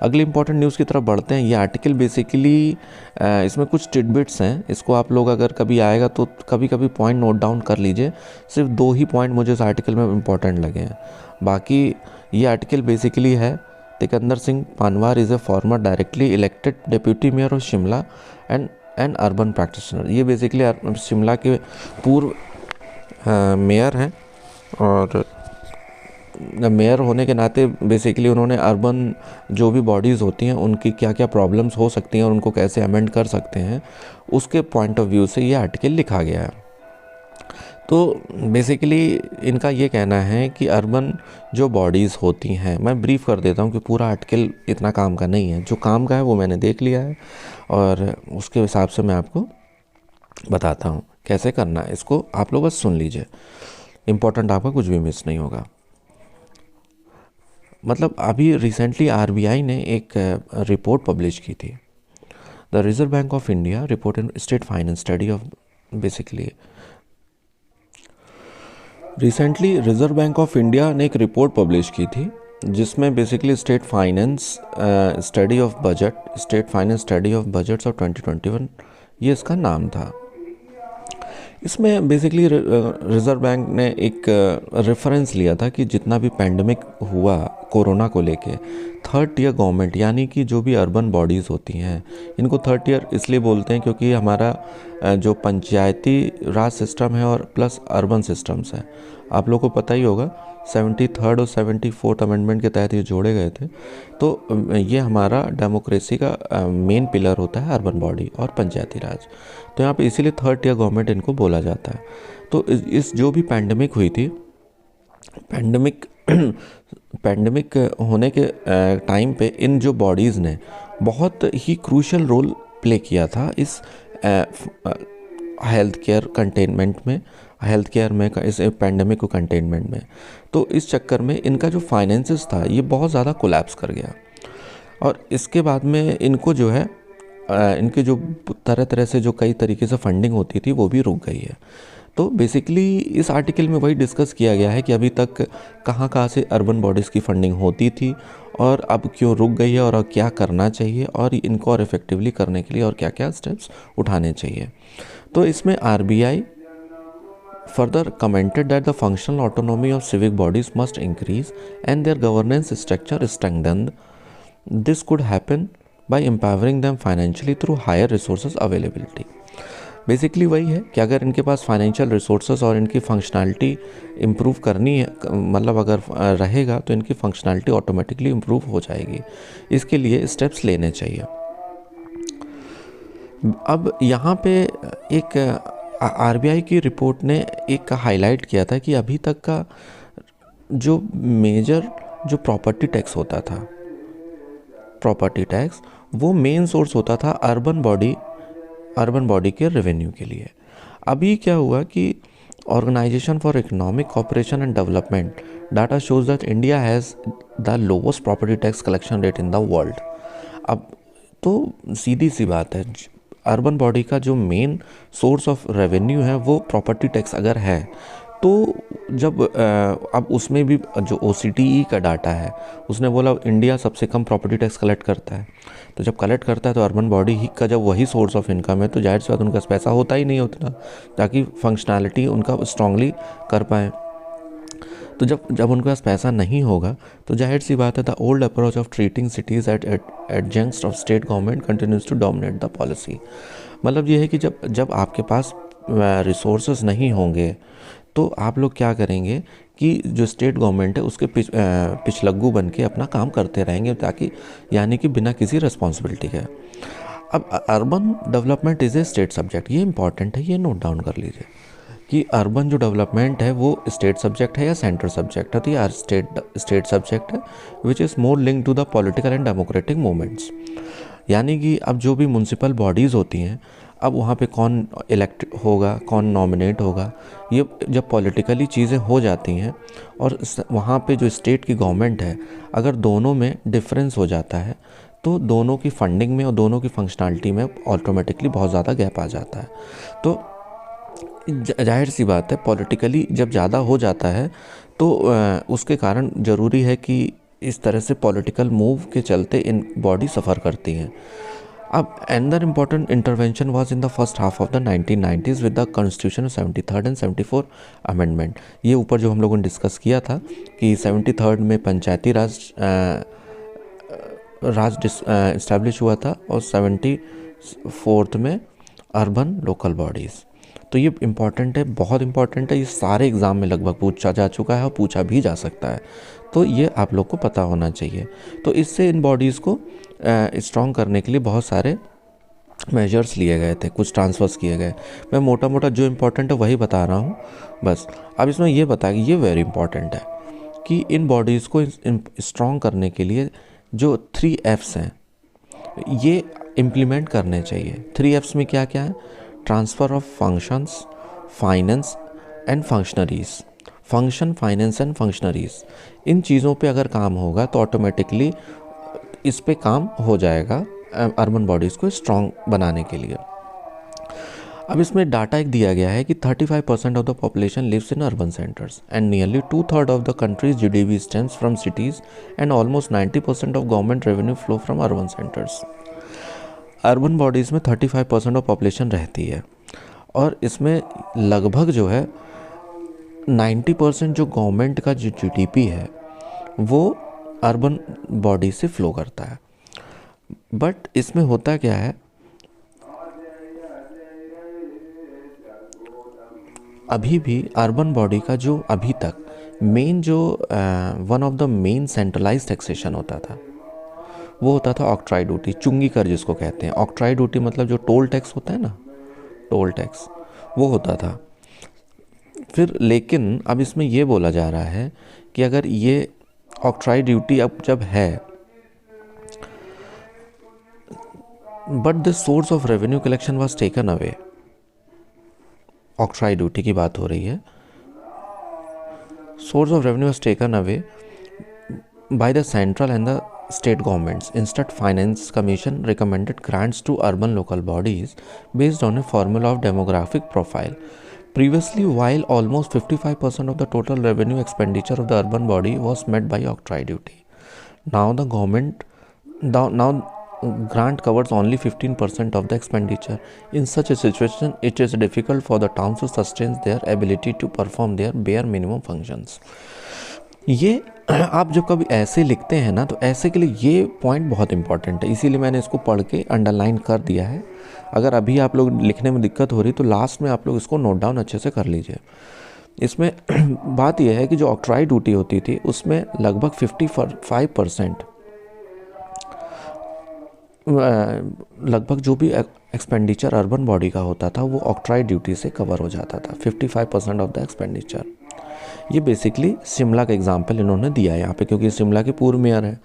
अगली इंपॉर्टेंट न्यूज़ की तरफ बढ़ते हैं। ये आर्टिकल बेसिकली इसमें कुछ टिडबिट्स हैं, इसको आप लोग अगर कभी आएगा तो कभी कभी पॉइंट नोट डाउन कर लीजिए। सिर्फ 2 ही पॉइंट मुझे इस आर्टिकल में इम्पॉर्टेंट लगे हैं। बाकी ये आर्टिकल बेसिकली है, Tikender Singh Panwar is a former directly elected deputy mayor of Shimla and urban practitioner. ये बेसिकली शिमला के पूर्व मेयर हैं, और मेयर होने के नाते बेसिकली उन्होंने अर्बन जो भी बॉडीज़ होती हैं उनकी क्या क्या प्रॉब्लम्स हो सकती हैं और उनको कैसे अमेंड कर सकते हैं, उसके पॉइंट ऑफ व्यू से ये आर्टिकल लिखा गया है। तो बेसिकली इनका ये कहना है कि अर्बन जो बॉडीज़ होती हैं, मैं ब्रीफ कर देता हूँ कि पूरा आर्टिकल इतना काम का नहीं है, जो काम का है वो मैंने देख लिया है और उसके हिसाब से मैं आपको बताता हूँ कैसे करना है। इसको आप लोग बस सुन लीजिए, इम्पोर्टेंट आपका कुछ भी मिस नहीं होगा। मतलब अभी रिसेंटली आरबीआई ने एक रिपोर्ट पब्लिश की थी, the reserve bank of India report in state finance study of basically. Recently reserve bank of India ने एक रिपोर्ट पब्लिश की थी जिसमें basically state finance study of budget, state finance study of budgets of 2021 ये इसका नाम था। इसमें बेसिकली रिज़र्व बैंक ने एक रेफरेंस लिया था कि जितना भी पैंडमिक हुआ कोरोना को लेके, थर्ड टियर गवर्नमेंट यानी कि जो भी अर्बन बॉडीज़ होती हैं, इनको थर्ड टियर इसलिए बोलते हैं क्योंकि हमारा जो पंचायती राज सिस्टम है और प्लस अर्बन सिस्टम्स हैं, आप लोगों को पता ही होगा 73rd और 74th अमेंडमेंट के तहत ये जोड़े गए थे। तो ये हमारा डेमोक्रेसी का मेन पिलर होता है अर्बन बॉडी और पंचायती राज। तो यहाँ पे इसीलिए थर्ड टियर गवर्नमेंट इनको बोला जाता है। तो इस जो भी पैंडमिक हुई थी, पैंडमिक होने के टाइम पे इन जो बॉडीज़ ने बहुत ही क्रूशल रोल प्ले किया था इस हेल्थ केयर कंटेनमेंट में, हेल्थ केयर में इस पैंडमिक को कंटेनमेंट में। तो इस चक्कर में इनका जो फाइनेंसिस था ये बहुत ज़्यादा कोलैप्स कर गया, और इसके बाद में इनको जो है इनके जो तरह तरह से जो कई तरीके से फंडिंग होती थी वो भी रुक गई है। तो बेसिकली इस आर्टिकल में वही डिस्कस किया गया है कि अभी तक कहाँ से अर्बन बॉडीज़ की फंडिंग होती थी और अब क्यों रुक गई है, और अब क्या करना चाहिए, और इनको और इफ़ेक्टिवली करने के लिए और क्या क्या स्टेप्स उठाने चाहिए। तो इसमें RBI further commented that the functional autonomy of civic bodies must increase and their governance structure strengthened. This could happen by empowering them financially through higher resources availability. Basically वही है कि अगर इनके पास फाइनेंशियल रिसोर्सेज और इनकी functionality improve करनी है, मतलब अगर रहेगा तो इनकी फंक्शनैलिटी ऑटोमेटिकली इम्प्रूव हो जाएगी। इसके लिए स्टेप्स लेने चाहिए। अब यहाँ पे एक आरबीआई की रिपोर्ट ने एक हाईलाइट किया था कि अभी तक का जो मेजर जो प्रॉपर्टी टैक्स होता था, प्रॉपर्टी टैक्स वो मेन सोर्स होता था अर्बन बॉडी के रेवेन्यू के लिए। अभी क्या हुआ कि Organisation for Economic Cooperation and Development data shows that India has the lowest property tax collection rate in the world. अब तो सीधी सी बात है, अर्बन बॉडी का जो मेन सोर्स ऑफ रेवेन्यू है वो प्रॉपर्टी टैक्स अगर है, तो जब अब उसमें भी जो OCTE का डाटा है उसने बोला इंडिया सबसे कम प्रॉपर्टी टैक्स कलेक्ट करता है। तो जब कलेक्ट करता है तो अर्बन बॉडी ही का जब वही सोर्स ऑफ इनकम है तो जाहिर सी बात उनका पैसा होता ही नहीं उतना, ताकि फंक्शनैलिटी उनका स्ट्रांगली कर पाएँ। तो जब उनके पास पैसा नहीं होगा तो जाहिर सी बात है the old approach of treating cities at adjunct of state government continues to dominate the policy. मतलब ये है कि जब आपके पास रिसोर्सेज नहीं होंगे तो आप लोग क्या करेंगे कि जो स्टेट गवर्नमेंट है उसके पिछलग्गू बन के अपना काम करते रहेंगे, ताकि यानी कि बिना किसी रिस्पॉन्सिबिलिटी के। अब urban development is a state subject, ये इंपॉर्टेंट है, ये नोट डाउन कर लीजिए कि अर्बन जो डेवलपमेंट है वो स्टेट सब्जेक्ट है या सेंट्रल सब्जेक्ट है, तो ये स्टेट सब्जेक्ट है which is more link to the political and democratic movements. यानी कि अब जो भी म्यूनसिपल बॉडीज़ होती हैं, अब वहाँ पे कौन इलेक्ट होगा, कौन नॉमिनेट होगा, ये जब पॉलिटिकली चीज़ें हो जाती हैं और वहाँ पे जो स्टेट की गवर्नमेंट है, अगर दोनों में डिफरेंस हो जाता है तो दोनों की फंडिंग में और दोनों की फंक्शनैलिटी में ऑटोमेटिकली बहुत ज़्यादा गैप आ जाता है। तो जाहिर सी बात है, पॉलिटिकली जब ज़्यादा हो जाता है तो उसके कारण ज़रूरी है कि इस तरह से पॉलिटिकल मूव के चलते इन बॉडी सफ़र करती हैं। अब another important intervention was in the first half of the 1990s with the Constitution 73rd and 74 amendment. ये ऊपर जो हम लोगों ने डिस्कस किया था कि 73rd में पंचायती राज इस्टेब्लिश हुआ था और 74th में अर्बन लोकल बॉडीज़। तो ये इम्पॉर्टेंट है, बहुत इम्पॉर्टेंट है, ये सारे एग्ज़ाम में लगभग पूछा जा चुका है और पूछा भी जा सकता है, तो ये आप लोग को पता होना चाहिए। तो इससे इन बॉडीज़ को स्ट्रॉन्ग करने के लिए बहुत सारे मेजर्स लिए गए थे, कुछ ट्रांसफर्स किए गए। मैं मोटा मोटा जो इम्पोर्टेंट है वही बता रहा हूँ बस। अब इसमें ये बता कि ये वेरी इंपॉर्टेंट है कि इन बॉडीज़ को स्ट्रॉन्ग करने के लिए जो 3 F's हैं ये इम्प्लीमेंट करने चाहिए। 3 F's में क्या क्या है? Transfer of functions, finance and functionaries. Function, finance and functionaries, इन चीज़ों पे अगर काम होगा तो ऑटोमेटिकली इस पे काम हो जाएगा अर्बन बॉडीज़ को स्ट्रॉन्ग बनाने के लिए। अब इसमें डाटा एक दिया गया है कि 35% of the population lives in urban centres and nearly 2/3 of the country's GDP stems from cities and almost 90% of government revenue flow from urban centres. Urban bodies में 35% ऑफ पॉपुलेशन रहती है और इसमें लगभग जो है 90% जो गवर्नमेंट का जो GDP है वो अर्बन बॉडी से फ्लो करता है। बट इसमें होता क्या है, अभी भी अर्बन बॉडी का जो अभी तक मेन जो one of the main centralise taxation होता था वो होता था ऑक्ट्राई ड्यूटी, चुंगी कर जिसको कहते हैं। ऑक्ट्राई ड्यूटी मतलब जो टोल टैक्स होता है ना, टोल टैक्स, वो होता था। फिर लेकिन अब इसमें ये बोला जा रहा है कि अगर ये ऑक्ट्राई ड्यूटी अब जब है, but the source of revenue collection was taken away, octroi duty की बात हो रही है, source of revenue was taken away by the central and the state governments. Instead, Finance Commission recommended grants to urban local bodies based on a formula of demographic profile. Previously, while almost 55% of the total revenue expenditure of the urban body was met by octroi duty, now the government now grant covers only 15% of the expenditure. In such a situation, it is difficult for the towns to sustain their ability to perform their bare minimum functions. ये आप जब कभी ऐसे लिखते हैं ना, तो ऐसे के लिए ये पॉइंट बहुत इंपॉर्टेंट है, इसीलिए मैंने इसको पढ़ के अंडरलाइन कर दिया है। अगर अभी आप लोग लिखने में दिक्कत हो रही तो लास्ट में आप लोग इसको नोट डाउन अच्छे से कर लीजिए। इसमें बात यह है कि जो ऑक्ट्राई ड्यूटी होती थी उसमें लगभग 55% लगभग जो भी एक्सपेंडिचर अर्बन बॉडी का होता था वो ऑक्ट्राई ड्यूटी से कवर हो जाता था, 55% ऑफ द एक्सपेंडिचर। ये बेसिकली शिमला का एग्जांपल इन्होंने दिया है यहाँ पे, क्योंकि शिमला के पूर्व मेयर है।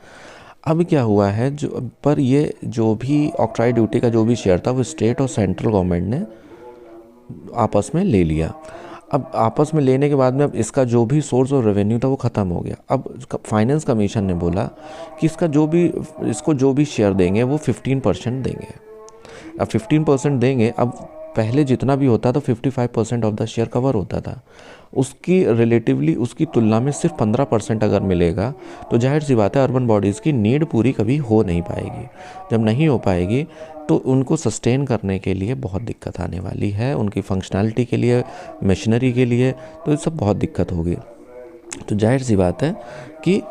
अब क्या हुआ है, जो पर ये जो भी ऑक्ट्राई ड्यूटी का जो भी शेयर था वो स्टेट और सेंट्रल गवर्नमेंट ने आपस में ले लिया। अब आपस में लेने के बाद में अब इसका जो भी सोर्स और रेवेन्यू था वो ख़त्म हो गया। अब फाइनेंस कमीशन ने बोला कि इसको जो भी शेयर देंगे वो 15% देंगे। अब 15% देंगे, अब पहले जितना भी होता था 55% ऑफ द शेयर कवर होता था, उसकी रिलेटिवली उसकी तुलना में सिर्फ 15% अगर मिलेगा तो जाहिर सी बात है अर्बन बॉडीज़ की नीड पूरी कभी हो नहीं पाएगी। जब नहीं हो पाएगी तो उनको सस्टेन करने के लिए बहुत दिक्कत आने वाली है, उनकी फंक्शनैलिटी के लिए, मशीनरी के लिए, तो ये सब बहुत दिक्कत होगी। तो जाहिर सी बात है कि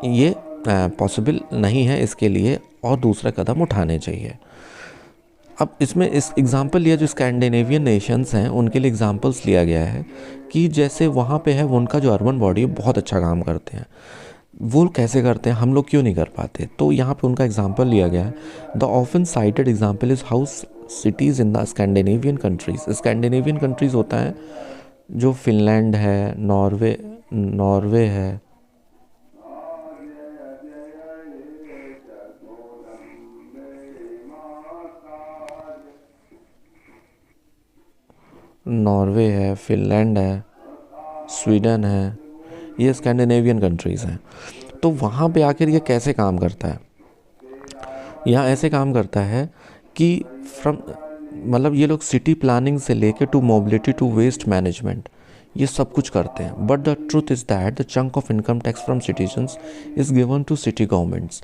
ये पॉसिबल नहीं है, इसके लिए और दूसरा कदम उठाने चाहिए। अब इसमें इस एग्ज़ाम्पल लिया जो स्कैंडिनेवियन नेशंस हैं उनके लिए एग्ज़ाम्पल्स लिया गया है कि जैसे वहाँ पे है उनका जो अर्बन बॉडी बहुत अच्छा काम करते हैं। वो कैसे करते हैं, हम लोग क्यों नहीं कर पाते, तो यहाँ पे उनका एग्ज़ाम्पल लिया गया है। The often cited example is how cities in the Scandinavian countries. Scandinavian countries होता है जो फिनलैंड है, नॉर्वे है, फिनलैंड है, स्वीडन है, ये स्कैंडिनेवियन कंट्रीज़ हैं। तो वहाँ पे आखिर ये कैसे काम करता है? यहाँ ऐसे काम करता है कि फ्रॉम मतलब ये लोग सिटी प्लानिंग से लेके to mobility to waste management ये सब कुछ करते हैं। But the truth is that the chunk of income tax from citizens is given to city governments.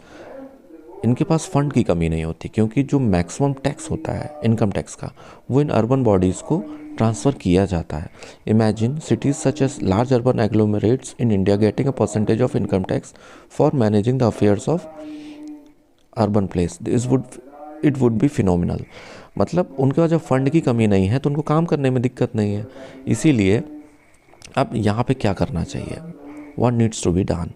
इनके पास फंड की कमी नहीं होती, क्योंकि जो मैक्सिमम टैक्स होता है इनकम टैक्स का, वो इन अर्बन बॉडीज़ को ट्रांसफ़र किया जाता है। Imagine cities such as large urban agglomerates in India getting a percentage of income tax for managing the affairs of urban place. It would be phenomenal. मतलब उनके पास जब फंड की कमी नहीं है तो उनको काम करने में दिक्कत नहीं है। इसीलिए अब यहाँ पे क्या करना चाहिए? What needs to be done?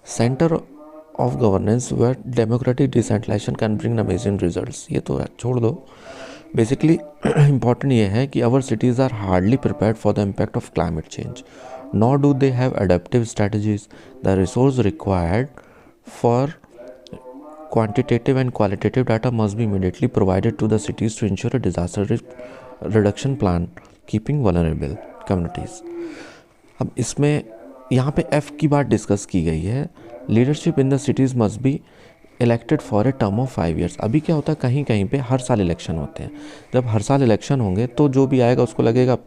Centre of governance where democratic decentralisation can bring amazing results. ये तो छोड़ दो। बेसिकली इम्पॉर्टेंट ये है कि our cities are hardly prepared for the impact of climate change, nor do they have adaptive strategies. The resource required for quantitative and qualitative data must be immediately provided to the cities to ensure a disaster reduction plan, keeping vulnerable communities. अब इसमें यहाँ पे F की बात discuss की गई है। Leadership in the cities must be elected for a term of 5 years। अभी क्या होता है, कहीं कहीं पे हर साल इलेक्शन होते हैं। जब हर साल इलेक्शन होंगे तो जो भी आएगा उसको लगेगा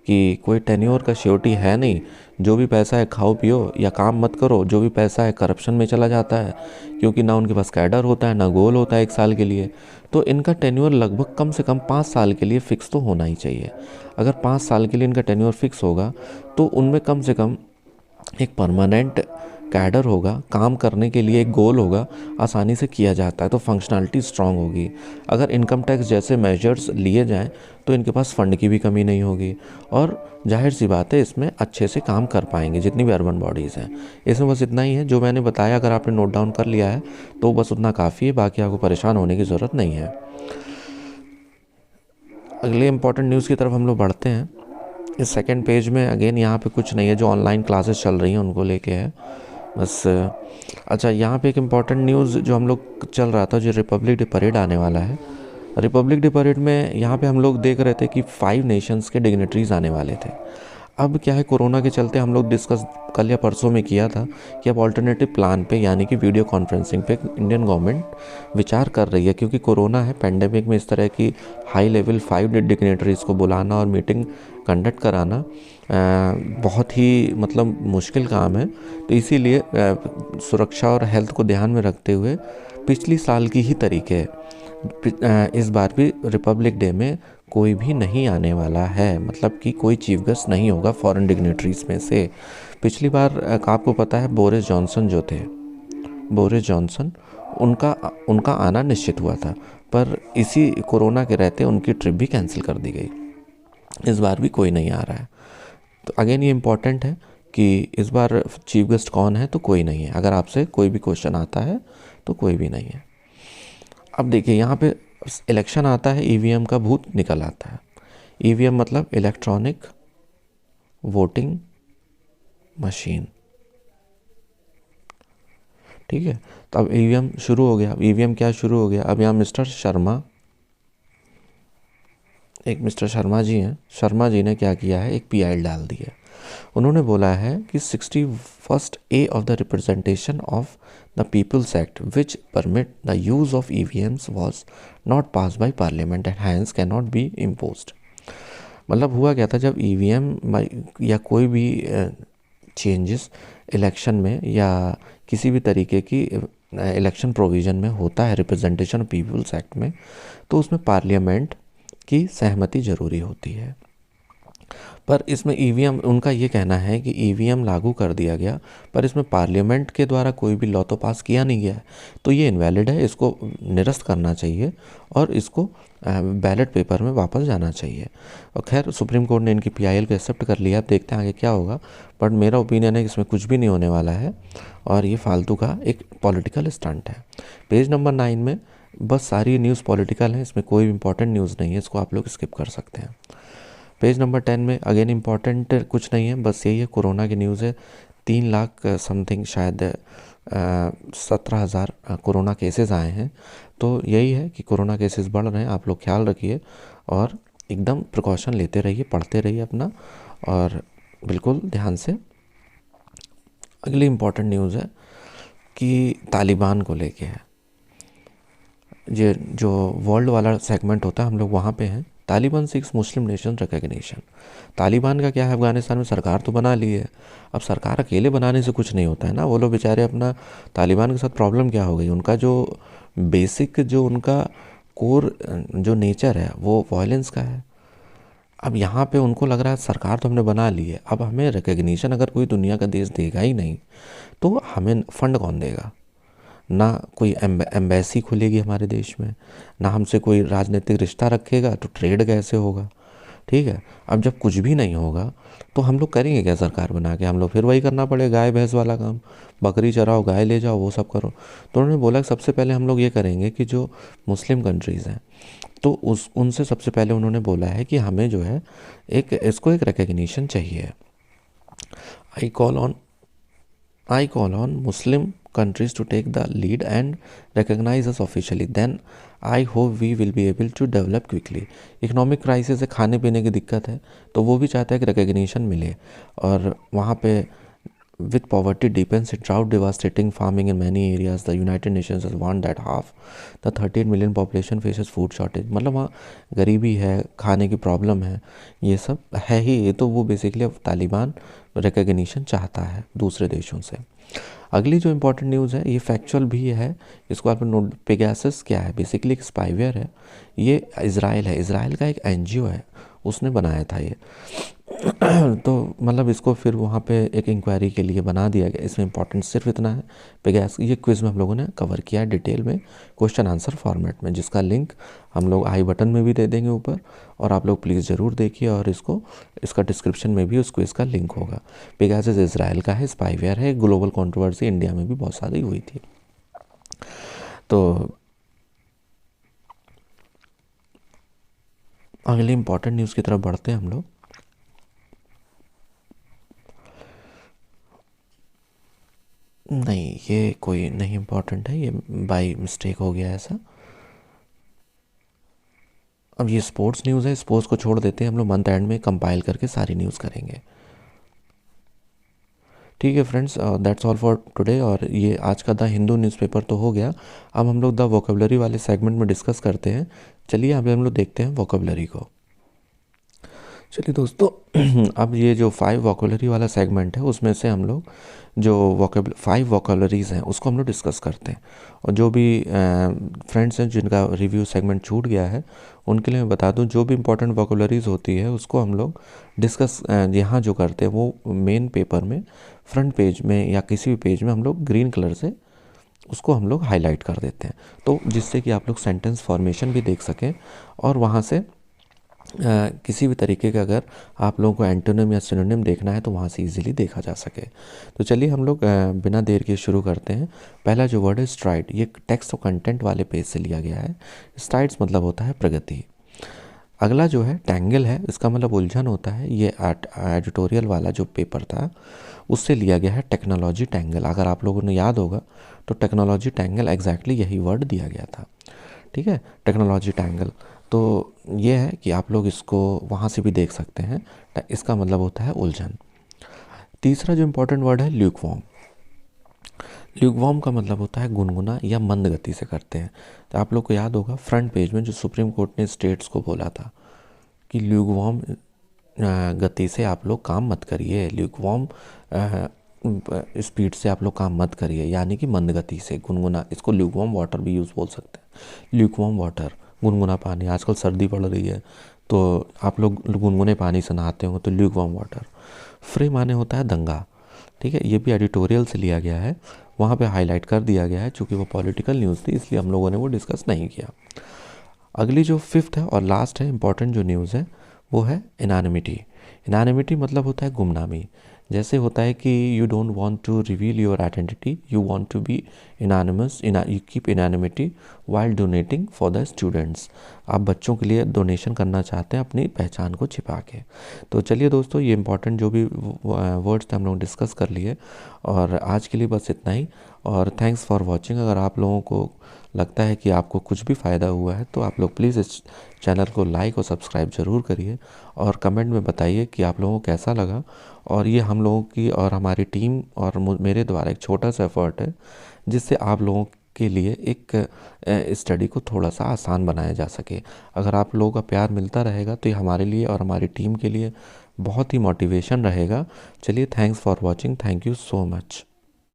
कि कोई टेन्योर का श्योरिटी है नहीं, जो भी पैसा है खाओ पियो या काम मत करो, जो भी पैसा है करप्शन में चला जाता है, क्योंकि ना उनके पास कैडर होता है ना गोल होता है 1 साल के लिए। तो इनका टेन्योर लगभग कम से कम 5 साल के लिए फ़िक्स तो होना ही चाहिए। अगर 5 साल के लिए इनका टेन्योर फिक्स होगा तो उनमें कम से कम एक परमानेंट कैडर होगा, काम करने के लिए एक गोल होगा, आसानी से किया जाता है, तो फंक्शनैलिटी स्ट्रांग होगी। अगर इनकम टैक्स जैसे मेजर्स लिए जाएं तो इनके पास फ़ंड की भी कमी नहीं होगी और जाहिर सी बात है इसमें अच्छे से काम कर पाएंगे जितनी भी अर्बन बॉडीज़ हैं। इसमें बस इतना ही है जो मैंने बताया, अगर आपने नोट डाउन कर लिया है तो बस उतना काफ़ी है, बाकी आपको परेशान होने की ज़रूरत नहीं है। अगले इंपॉर्टेंट न्यूज़ की तरफ हम लोग बढ़ते हैं। इस सेकेंड पेज में अगेन यहाँ पे कुछ नहीं है, जो ऑनलाइन क्लासेस चल रही हैं उनको लेके है बस। अच्छा, यहाँ पे एक इम्पॉर्टेंट न्यूज़ जो हम लोग चल रहा था, जो रिपब्लिक डे परेड आने वाला है। रिपब्लिक डे परेड में यहाँ पे हम लोग देख रहे थे कि 5 नेशंस के डिग्नेटरीज आने वाले थे। अब क्या है, कोरोना के चलते हम लोग डिस्कस कल या परसों में किया था कि अब ऑल्टरनेटिव प्लान पे यानी कि वीडियो कॉन्फ्रेंसिंग पे इंडियन गवर्नमेंट विचार कर रही है, क्योंकि कोरोना है, पेंडेमिक में इस तरह की हाई लेवल 5 डिग्नेटरीज़ को बुलाना और मीटिंग कंडक्ट कराना बहुत ही मतलब मुश्किल काम है। तो इसीलिए सुरक्षा और हेल्थ को ध्यान में रखते हुए पिछली साल की ही तरीके इस बार भी रिपब्लिक डे में कोई भी नहीं आने वाला है, मतलब कि कोई चीफ गेस्ट नहीं होगा फॉरेन डिग्नेटरीज में से। पिछली बार आपको पता है बोरिस जॉनसन जो थे, बोरिस जॉनसन, उनका आना निश्चित हुआ था, पर इसी कोरोना के रहते उनकी ट्रिप भी कैंसिल कर दी गई। इस बार भी कोई नहीं आ रहा है। तो अगेन ये इम्पॉर्टेंट है कि इस बार चीफ गेस्ट कौन है, तो कोई नहीं है। अगर आपसे कोई भी क्वेश्चन आता है तो कोई भी नहीं है। अब देखिए यहाँ पे इलेक्शन आता है, ईवीएम का भूत निकल आता है। ईवीएम मतलब इलेक्ट्रॉनिक वोटिंग मशीन, ठीक है। तो अब ईवीएम शुरू हो गया। ईवीएम क्या शुरू हो गया, अब यहाँ मिस्टर शर्मा जी हैं, शर्मा जी ने क्या किया है, एक पीआई डाल दी है। उन्होंने बोला है कि 61st A of the Representation of the People's Act which permit the use of EVMs was not pass by Parliament and hence can not be imposed. मतलब हुआ क्या था, जब ईवीएम या कोई भी चेंजेस इलेक्शन में या किसी भी तरीके की इलेक्शन प्रोविज़न में होता है रिप्रेजेंटेशन ऑफ पीपल्स एक्ट में, तो उसमें पार्लियामेंट की सहमति ज़रूरी होती है। पर इसमें ईवीएम, उनका ये कहना है कि ईवीएम लागू कर दिया गया पर इसमें पार्लियामेंट के द्वारा कोई भी लॉ तो पास किया नहीं गया है, तो ये इनवैलिड है, इसको निरस्त करना चाहिए और इसको बैलेट पेपर में वापस जाना चाहिए। और खैर सुप्रीम कोर्ट ने इनकी पीआईएल को एक्सेप्ट कर लिया। अब देखते हैं आगे क्या होगा, बट मेरा ओपिनियन है कि इसमें कुछ भी नहीं होने वाला है और ये फालतू का एक पॉलिटिकल स्टंट है। पेज नंबर 9 में बस सारी न्यूज़ पॉलिटिकल है, इसमें कोई इंपॉर्टेंट न्यूज़ नहीं है, इसको आप लोग स्किप कर सकते हैं। पेज नंबर 10 में अगेन इम्पॉर्टेंट कुछ नहीं है, बस यही है कोरोना की न्यूज़ है। 3 लाख समथिंग शायद 17,000 कोरोना केसेस आए हैं। तो यही है कि कोरोना केसेस बढ़ रहे हैं, आप लोग ख्याल रखिए और एकदम प्रिकॉशन लेते रहिए, पढ़ते रहिए अपना, और बिल्कुल ध्यान से। अगली इम्पॉर्टेंट न्यूज़ है कि तालिबान को लेके है। ये जो वर्ल्ड वाला सेगमेंट होता है हम लोग वहाँ पे हैं। तालिबान सीक्स मुस्लिम नेशन रिकग्निशन। तालिबान का क्या है, अफ़गानिस्तान में सरकार तो बना ली है, अब सरकार अकेले बनाने से कुछ नहीं होता है ना। वो लोग बेचारे अपना, तालिबान के साथ प्रॉब्लम क्या हो गई, उनका जो बेसिक जो उनका कोर जो नेचर है वो वायलेंस का है। अब यहाँ पे उनको लग रहा है सरकार तो हमने बना ली है, अब हमें रिकग्निशन अगर कोई दुनिया का देश देगा ही नहीं तो हमें फ़ंड कौन देगा। ना कोई एम्बेसी खुलेगी हमारे देश में, ना हमसे कोई राजनीतिक रिश्ता रखेगा, तो ट्रेड कैसे होगा। ठीक है, अब जब कुछ भी नहीं होगा तो हम लोग करेंगे क्या सरकार बना के, हम लोग फिर वही करना पड़ेगा, गाय भैंस वाला काम, बकरी चराओ गाय ले जाओ वो सब करो। तो उन्होंने बोला कि सबसे पहले हम लोग ये करेंगे कि जो मुस्लिम कंट्रीज़ हैं तो उनसे सबसे पहले उन्होंने बोला है कि हमें जो है इसको एक रिकग्निशन चाहिए। I call on Muslim countries to take the lead and recognize us officially. Then I hope we will be able to develop quickly. Economic crisis है, खाने पीने की दिक्कत है, तो वो भी चाहता है कि रिकग्निशन मिले। और वहाँ पे with poverty deepens, drought devastating farming in many areas, the United Nations has warned that half the 38 million population faces food shortage. मतलब वहाँ गरीबी है, खाने की प्रॉब्लम है, ये सब है ही। ये तो वो बेसिकली अब तालिबान रिकग्निशन चाहता है दूसरे देशों से। अगली जो इम्पोर्टेंट न्यूज़ है ये फैक्चुअल भी है, इसको आप नोट। पेगासस क्या है, बेसिकली एक स्पाईवेयर है। ये इज़राइल है, इज़राइल का एक एनजीओ है, उसने बनाया था ये। तो मतलब इसको फिर वहाँ पे एक इंक्वायरी के लिए बना दिया गया। इसमें इंपॉर्टेंट सिर्फ इतना है, पेगासस ये क्विज़ में हम लोगों ने कवर किया है डिटेल में, क्वेश्चन आंसर फॉर्मेट में, जिसका लिंक हम लोग आई बटन में भी दे देंगे ऊपर, और आप लोग प्लीज़ ज़रूर देखिए। और इसका डिस्क्रिप्शन में भी उस क्विज़ का लिंक होगा। पेगासस इज़राइल का है, स्पाईवेयर है, ग्लोबल कंट्रोवर्सी इंडिया में भी बहुत सारी हुई थी। तो अगली इंपॉर्टेंट न्यूज़ की तरफ बढ़ते हैं हम लोग। नहीं, ये कोई नहीं इम्पोर्टेंट है, ये बाय मिस्टेक हो गया ऐसा। अब ये स्पोर्ट्स न्यूज़ है, स्पोर्ट्स को छोड़ देते हैं, हम लोग मंथ एंड में कंपाइल करके सारी न्यूज़ करेंगे। ठीक है friends, that's all for today. और ये आज का द हिंदू न्यूज़पेपर तो हो गया, अब हम लोग द वोकेबलरी वाले सेगमेंट में डिस्कस करते हैं। चलिए अभी हम लोग देखते हैं वोकेबलरी को। चलिए दोस्तों, अब ये जो 5 वोकेबलरी वाला सेगमेंट है उसमें से हम लोग जो 5 वोकेबलरीज़ हैं उसको हम लोग डिस्कस करते हैं। और जो भी फ्रेंड्स हैं जिनका रिव्यू सेगमेंट छूट गया है उनके लिए मैं बता दूं, जो भी इंपॉर्टेंट वोकेबलरीज़ होती है उसको हम लोग डिस्कस यहाँ जो करते हैं वो मेन पेपर में फ्रंट पेज में या किसी भी पेज में हम लोग ग्रीन कलर से उसको हम लोग हाईलाइट कर देते हैं, तो जिससे कि आप लोग सेंटेंस फॉर्मेशन भी देख सकें और वहाँ से किसी भी तरीके का अगर आप लोगों को एंटोनिम या सिनोनिम देखना है तो वहाँ से इजीली देखा जा सके। तो चलिए हम लोग बिना देर के शुरू करते हैं। पहला जो वर्ड है स्ट्राइड, ये टेक्स्ट और कंटेंट वाले पेज से लिया गया है। स्ट्राइड्स मतलब होता है प्रगति। अगला जो है टैंगल है, इसका मतलब उलझन होता है। ये एडिटोरियल वाला जो पेपर था उससे लिया गया है टेक्नोलॉजी टैंगल। अगर आप लोगों ने याद होगा तो टेक्नोलॉजी टैंगल एग्जैक्टली यही वर्ड दिया गया था। ठीक है, टेक्नोलॉजी टैंगल। तो ये है कि आप लोग इसको वहाँ से भी देख सकते हैं, इसका मतलब होता है उलझन। तीसरा जो इम्पोर्टेंट वर्ड है ल्यूकवार्म। ल्यूकवार्म का मतलब होता है गुनगुना या मंद गति से करते हैं। तो आप लोग को याद होगा फ्रंट पेज में जो सुप्रीम कोर्ट ने स्टेट्स को बोला था कि ल्यूकवार्म गति से आप लोग काम मत करिए, ल्यूकवार्म स्पीड से आप लोग काम मत करिए, यानी कि मंद गति से गुनगुना। इसको ल्यूकवार्म वाटर भी यूज़ बोल सकते हैं। ल्यूकवार्म वाटर, गुनगुना पानी। आजकल सर्दी पड़ रही है तो आप लोग गुनगुने पानी से नहाते होंगे, तो ल्यूकवार्म वाटर। फ्रे माने होता है दंगा। ठीक है, ये भी एडिटोरियल से लिया गया है, वहाँ पे हाईलाइट कर दिया गया है। चूँकि वो पॉलिटिकल न्यूज़ थी इसलिए हम लोगों ने वो डिस्कस नहीं किया। अगली जो 5th है और लास्ट है इम्पॉर्टेंट जो न्यूज़ है वो है इनानिमिटी। इनानिमिटी मतलब होता है गुमनामी। जैसे होता है कि you don't want to reveal your identity, you want to be anonymous, you keep anonymity while donating for the students. आप बच्चों के लिए डोनेशन करना चाहते हैं अपनी पहचान को छिपा के। तो चलिए दोस्तों, ये इंपॉर्टेंट जो भी वर्ड्स थे हम लोग डिस्कस कर लिए, और आज के लिए बस इतना ही। और थैंक्स फॉर वॉचिंग। अगर आप लोगों को लगता है कि आपको कुछ भी फ़ायदा हुआ है तो आप लोग प्लीज़ इस चैनल को लाइक और सब्सक्राइब ज़रूर करिए, और कमेंट में बताइए कि आप लोगों को कैसा लगा। और ये हम लोगों की और हमारी टीम और मेरे द्वारा एक छोटा सा एफर्ट है, जिससे आप लोगों के लिए एक स्टडी को थोड़ा सा आसान बनाया जा सके। अगर आप लोगों का प्यार मिलता रहेगा तो ये हमारे लिए और हमारी टीम के लिए बहुत ही मोटिवेशन रहेगा। चलिए, thanks for watching, thank you so much.